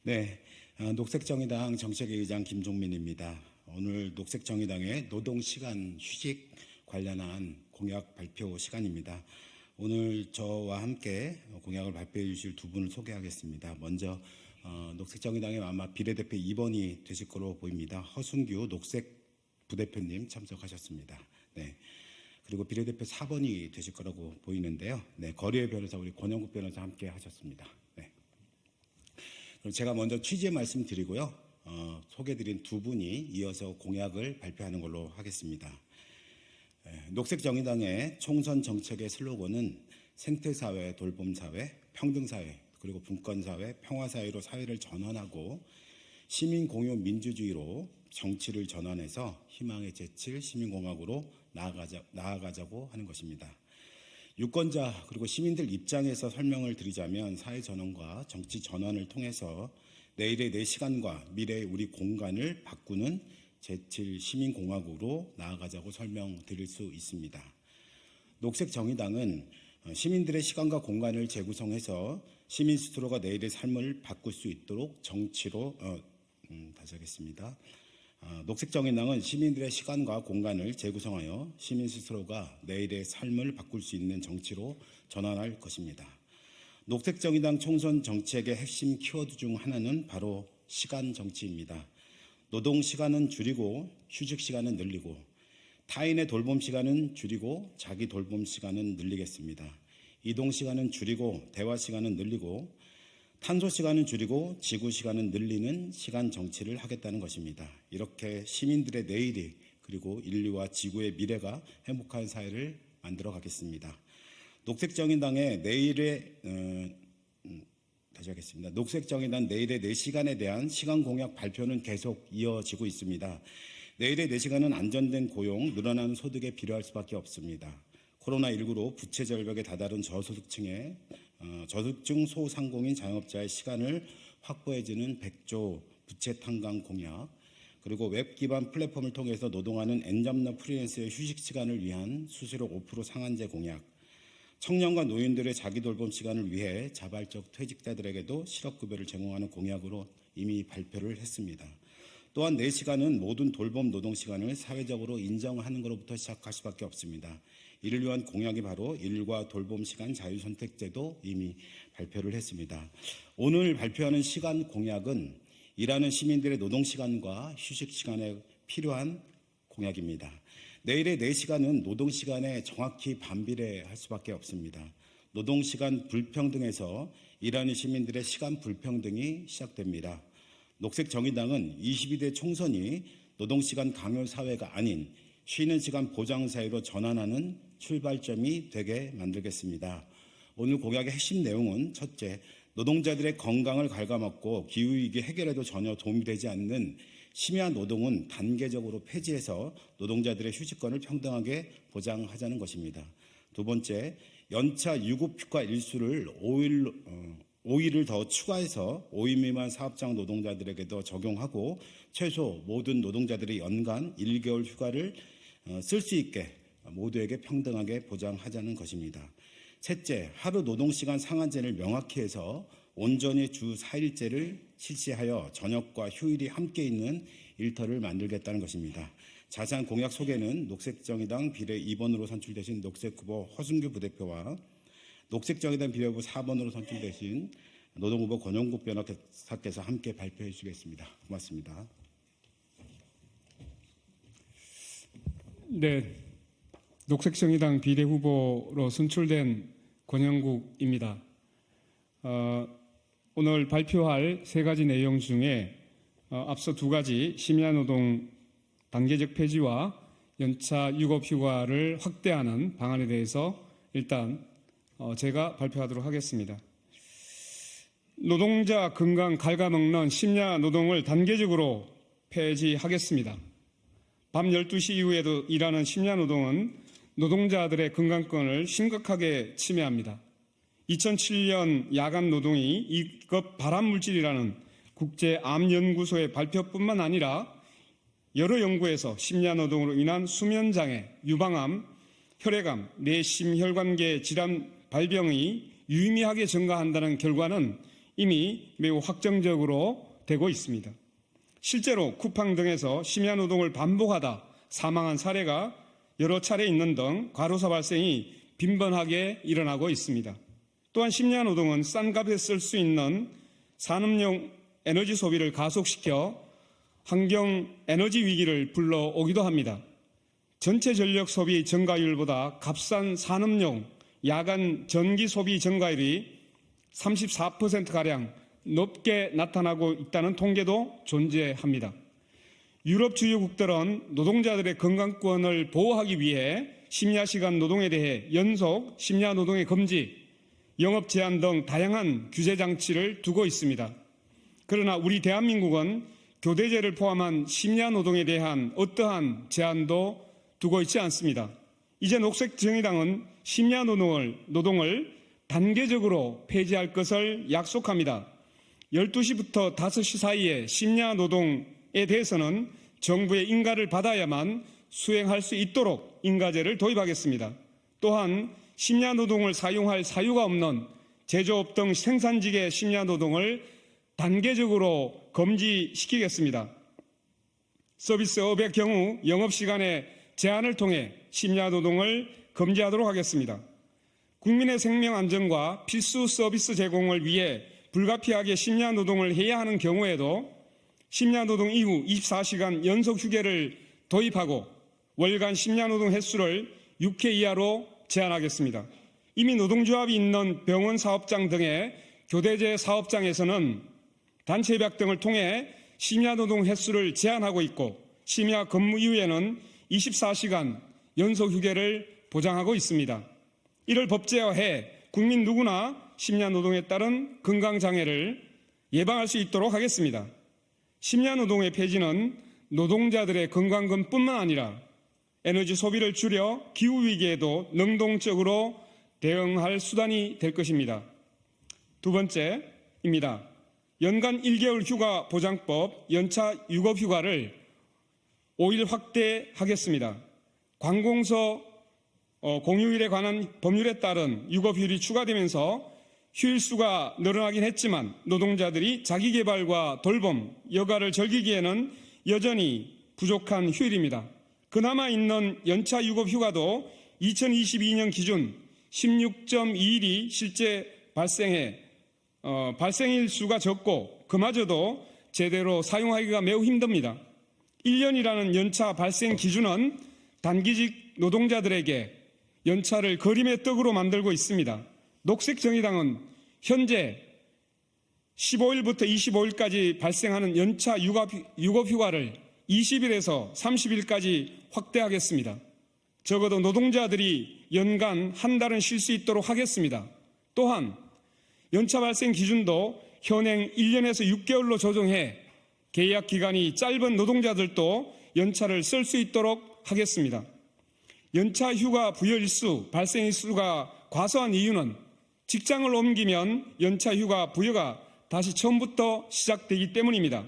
네, 녹색정의당 정책위 의장 김종민입니다. 오늘 녹색정의당의 노동시간 휴식 관련한 공약 발표 시간입니다. 오늘 저와 함께 공약을 발표해 주실 두 분을 소개하겠습니다. 먼저 녹색정의당의 아마 비례대표 2번이 되실 거로 보입니다. 허순규 녹색 부대표님 참석하셨습니다. 네. 그리고 비례대표 4번이 되실 거라고 보이는데요. 네, 거리의 변호사 우리 권영국 변호사 함께 하셨습니다. 네. 그럼 제가 먼저 취지의 말씀드리고요. 소개드린 두 분이 이어서 공약을 발표하는 걸로 하겠습니다. 녹색정의당의 총선 정책의 슬로건은 생태사회, 돌봄사회, 평등사회, 그리고 분권사회, 평화사회로 사회를 전환하고 시민공유 민주주의로 정치를 전환해서 희망의 제7 시민공화국으로 나아가자고 하는 것입니다. 유권자 그리고 시민들 입장에서 설명을 드리자면 사회 전환과 정치 전환을 통해서 내일의 내 시간과 미래의 우리 공간을 바꾸는 제7 시민공화국으로 나아가자고 설명드릴 수 있습니다. 녹색정의당은 시민들의 시간과 공간을 재구성해서 시민 스스로가 내일의 삶을 바꿀 수 있도록 정치로 다시 하겠습니다. 녹색정의당은 시민들의 시간과 공간을 재구성하여 시민 스스로가 내일의 삶을 바꿀 수 있는 정치로 전환할 것입니다. 녹색정의당 총선 정책의 핵심 키워드 중 하나는 바로 시간 정치입니다. 노동 시간은 줄이고 휴식 시간은 늘리고 타인의 돌봄 시간은 줄이고 자기 돌봄 시간은 늘리겠습니다. 이동 시간은 줄이고 대화 시간은 늘리고 탄소 시간은 줄이고 지구 시간은 늘리는 시간 정치를 하겠다는 것입니다. 이렇게 시민들의 내일이 그리고 인류와 지구의 미래가 행복한 사회를 만들어 가겠습니다. 녹색정의당의 다시 하겠습니다. 녹색정의당 내일의 4시간에 대한 시간 공약 발표는 계속 이어지고 있습니다. 내일의 4시간은 안전된 고용, 늘어나는 소득에 필요할 수밖에 없습니다. 코로나19로 부채 절벽에 다다른 저소득층의 저소득층 소상공인 자영업자의 시간을 확보해주는 100조 부채 탕감 공약, 그리고 웹 기반 플랫폼을 통해서 노동하는 엔잡러 프리랜서의 휴식 시간을 위한 수수료 5% 상한제 공약, 청년과 노인들의 자기 돌봄 시간을 위해 자발적 퇴직자들에게도 실업급여를 제공하는 공약으로 이미 발표를 했습니다. 또한 4시간은 모든 돌봄 노동 시간을 사회적으로 인정하는 것부터 시작할 수밖에 없습니다. 이를 위한 공약이 바로 일과 돌봄 시간 자유선택제도 이미 발표를 했습니다. 오늘 발표하는 시간 공약은 일하는 시민들의 노동 시간과 휴식 시간에 필요한 공약입니다. 내일의 4시간은 노동 시간에 정확히 반비례할 수밖에 없습니다. 노동 시간 불평등에서 일하는 시민들의 시간 불평등이 시작됩니다. 녹색정의당은 22대 총선이 노동시간 강요 사회가 아닌 쉬는 시간 보장 사회로 전환하는 출발점이 되게 만들겠습니다. 오늘 공약의 핵심 내용은 첫째, 노동자들의 건강을 갉아먹고 기후위기 해결에도 전혀 도움이 되지 않는 심야 노동은 단계적으로 폐지해서 노동자들의 휴식권을 평등하게 보장하자는 것입니다. 두 번째, 연차 유급휴가 일수를 5일을 더 추가해서 5일 미만 사업장 노동자들에게도 적용하고 최소 모든 노동자들이 연간 1개월 휴가를 쓸 수 있게 모두에게 평등하게 보장하자는 것입니다. 셋째, 하루 노동시간 상한제를 명확히 해서 온전히 주 4일제를 실시하여 저녁과 휴일이 함께 있는 일터를 만들겠다는 것입니다. 자세한 공약 소개는 녹색정의당 비례 2번으로 선출되신 녹색후보 허순규 부대표와 녹색정의당 비례후보 4번으로 선출되신 노동후보 권영국 변호사께서 함께 발표해 주시겠습니다. 고맙습니다. 네, 녹색정의당 비례후보로 선출된 권영국입니다. 오늘 발표할 3가지 내용 중에 앞서 2가지 심야노동 단계적 폐지와 연차 유급휴가를 확대하는 방안에 대해서 일단 제가 발표하도록 하겠습니다. 노동자 건강 갉아먹는 심야 노동을 단계적으로 폐지하겠습니다. 밤 12시 이후에도 일하는 심야 노동은 노동자들의 건강권을 심각하게 침해합니다. 2007년 야간 노동이 2급 발암물질이라는 국제암연구소의 발표뿐만 아니라 여러 연구에서 심야 노동으로 인한 수면장애, 유방암, 혈액암, 내심혈관계 질환 발병이 유의미하게 증가한다는 결과는 이미 매우 확정적으로 되고 있습니다. 실제로 쿠팡 등에서 심야 노동을 반복하다 사망한 사례가 여러 차례 있는 등 과로사 발생이 빈번하게 일어나고 있습니다. 또한 심야 노동은 싼 값에 쓸 수 있는 산업용 에너지 소비를 가속시켜 환경 에너지 위기를 불러오기도 합니다. 전체 전력 소비 증가율보다 값싼 산업용 야간 전기 소비 증가율이 34%가량 높게 나타나고 있다는 통계도 존재합니다. 유럽 주요국들은 노동자들의 건강권을 보호하기 위해 심야 시간 노동에 대해 연속 심야 노동의 금지, 영업 제한 등 다양한 규제 장치를 두고 있습니다. 그러나 우리 대한민국은 교대제를 포함한 심야 노동에 대한 어떠한 제한도 두고 있지 않습니다. 이제 녹색정의당은 심야 노동을 단계적으로 폐지할 것을 약속합니다. 12시부터 5시 사이에 심야 노동에 대해서는 정부의 인가를 받아야만 수행할 수 있도록 인가제를 도입하겠습니다. 또한 심야 노동을 사용할 사유가 없는 제조업 등 생산직의 심야 노동을 단계적으로 금지시키겠습니다. 서비스업의 경우 영업시간의 제한을 통해 심야 노동을 금지하도록 하겠습니다. 국민의 생명 안전과 필수 서비스 제공을 위해 불가피하게 심야 노동을 해야 하는 경우에도 심야 노동 이후 24시간 연속 휴게를 도입하고 월간 심야 노동 횟수를 6회 이하로 제한하겠습니다. 이미 노동조합이 있는 병원 사업장 등의 교대제 사업장에서는 단체협약 등을 통해 심야 노동 횟수를 제한하고 있고 심야 근무 이후에는 24시간 연속 휴게를 보장하고 있습니다. 이를 법제화해 국민 누구나 심야 노동에 따른 건강장애를 예방할 수 있도록 하겠습니다. 심야 노동의 폐지는 노동자들의 건강권뿐만 아니라 에너지 소비를 줄여 기후위기에도 능동적으로 대응할 수단이 될 것입니다. 두 번째입니다. 연간 1개월 휴가 보장법 연차 유급 휴가를 5일 확대하겠습니다. 관공서 공휴일에 관한 법률에 따른 유급휴일이 추가되면서 휴일 수가 늘어나긴 했지만 노동자들이 자기개발과 돌봄, 여가를 즐기기에는 여전히 부족한 휴일입니다. 그나마 있는 연차 유급 휴가도 2022년 기준 16.2일이 실제 발생일 수가 적고 그마저도 제대로 사용하기가 매우 힘듭니다. 1년이라는 연차 발생 기준은 단기직 노동자들에게 연차를 그림의 떡으로 만들고 있습니다. 녹색정의당은 현재 15일부터 25일까지 발생하는 연차 유급휴가를 20일에서 30일까지 확대하겠습니다. 적어도 노동자들이 연간 한 달은 쉴 수 있도록 하겠습니다. 또한 연차 발생 기준도 현행 1년에서 6개월로 조정해 계약 기간이 짧은 노동자들도 연차를 쓸 수 있도록 하겠습니다. 연차 휴가 부여 일수, 발생 일수가 과소한 이유는 직장을 옮기면 연차 휴가 부여가 다시 처음부터 시작되기 때문입니다.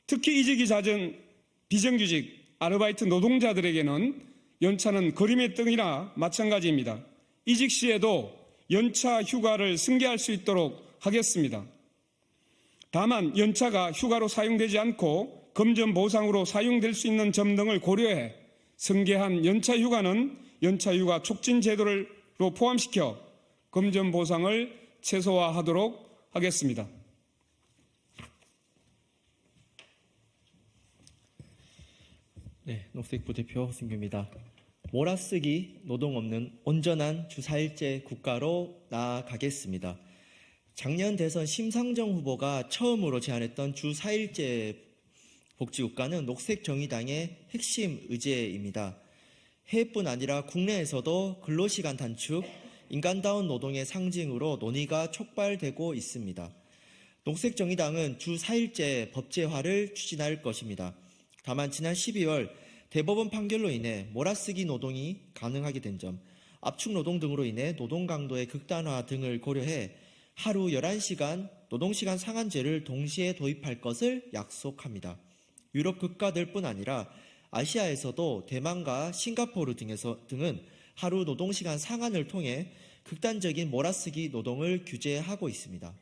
특히 이직이 잦은 비정규직, 아르바이트 노동자들에게는 연차는 그림의 떡이나 마찬가지입니다. 이직 시에도 연차 휴가를 승계할 수 있도록 하겠습니다. 다만 연차가 휴가로 사용되지 않고 금전 보상으로 사용될 수 있는 점 등을 고려해 승계한 연차 휴가는 연차 휴가 촉진 제도로 포함시켜 금전 보상을 최소화하도록 하겠습니다. 네, 녹색부 대표 허승규입니다. 몰아쓰기 노동 없는 온전한 주 4일제 국가로 나아가겠습니다. 작년 대선 심상정 후보가 처음으로 제안했던 주 4일제 복지국가는 녹색정의당의 핵심 의제입니다. 해외뿐 아니라 국내에서도 근로시간 단축, 인간다운 노동의 상징으로 논의가 촉발되고 있습니다. 녹색정의당은 주 4일제 법제화를 추진할 것입니다. 다만 지난 12월 대법원 판결로 인해 몰아쓰기 노동이 가능하게 된 점, 압축노동 등으로 인해 노동 강도의 극단화 등을 고려해 하루 11시간 노동시간 상한제를 동시에 도입할 것을 약속합니다. 유럽 국가들뿐 아니라 아시아에서도 대만과 싱가포르 등은 하루 노동시간 상한을 통해 극단적인 몰아쓰기 노동을 규제하고 있습니다.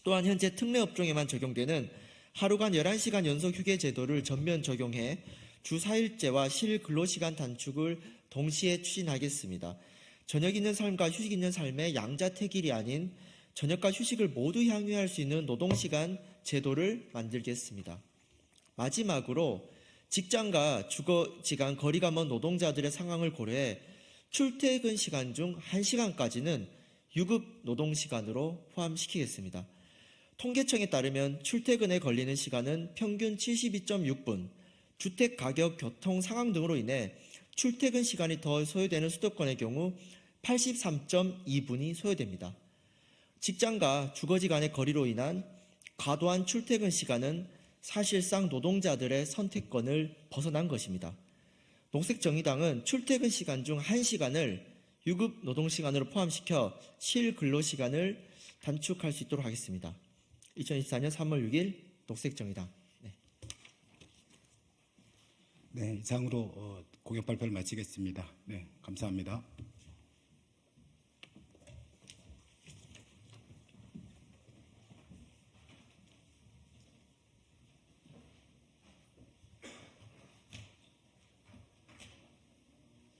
또한 현재 특례 업종에만 적용되는 하루간 11시간 연속 휴게 제도를 전면 적용해 주 4일제와 실 근로시간 단축을 동시에 추진하겠습니다. 저녁 있는 삶과 휴식 있는 삶의 양자택일이 아닌 저녁과 휴식을 모두 향유할 수 있는 노동시간 제도를 만들겠습니다. 마지막으로 직장과 주거지간 거리가 먼 노동자들의 상황을 고려해 출퇴근 시간 중 1시간까지는 유급 노동시간으로 포함시키겠습니다. 통계청에 따르면 출퇴근에 걸리는 시간은 평균 72.6분, 주택 가격, 교통 상황 등으로 인해 출퇴근 시간이 더 소요되는 수도권의 경우 83.2분이 소요됩니다. 직장과 주거지 간의 거리로 인한 과도한 출퇴근 시간은 사실상 노동자들의 선택권을 벗어난 것입니다. 녹색정의당은 출퇴근 시간 중 1시간을 유급 노동시간으로 포함시켜 실근로시간을 단축할 수 있도록 하겠습니다. 2024년 3월 6일 녹색정의당. 네, 이상으로 공약 발표를 마치겠습니다. 네, 감사합니다.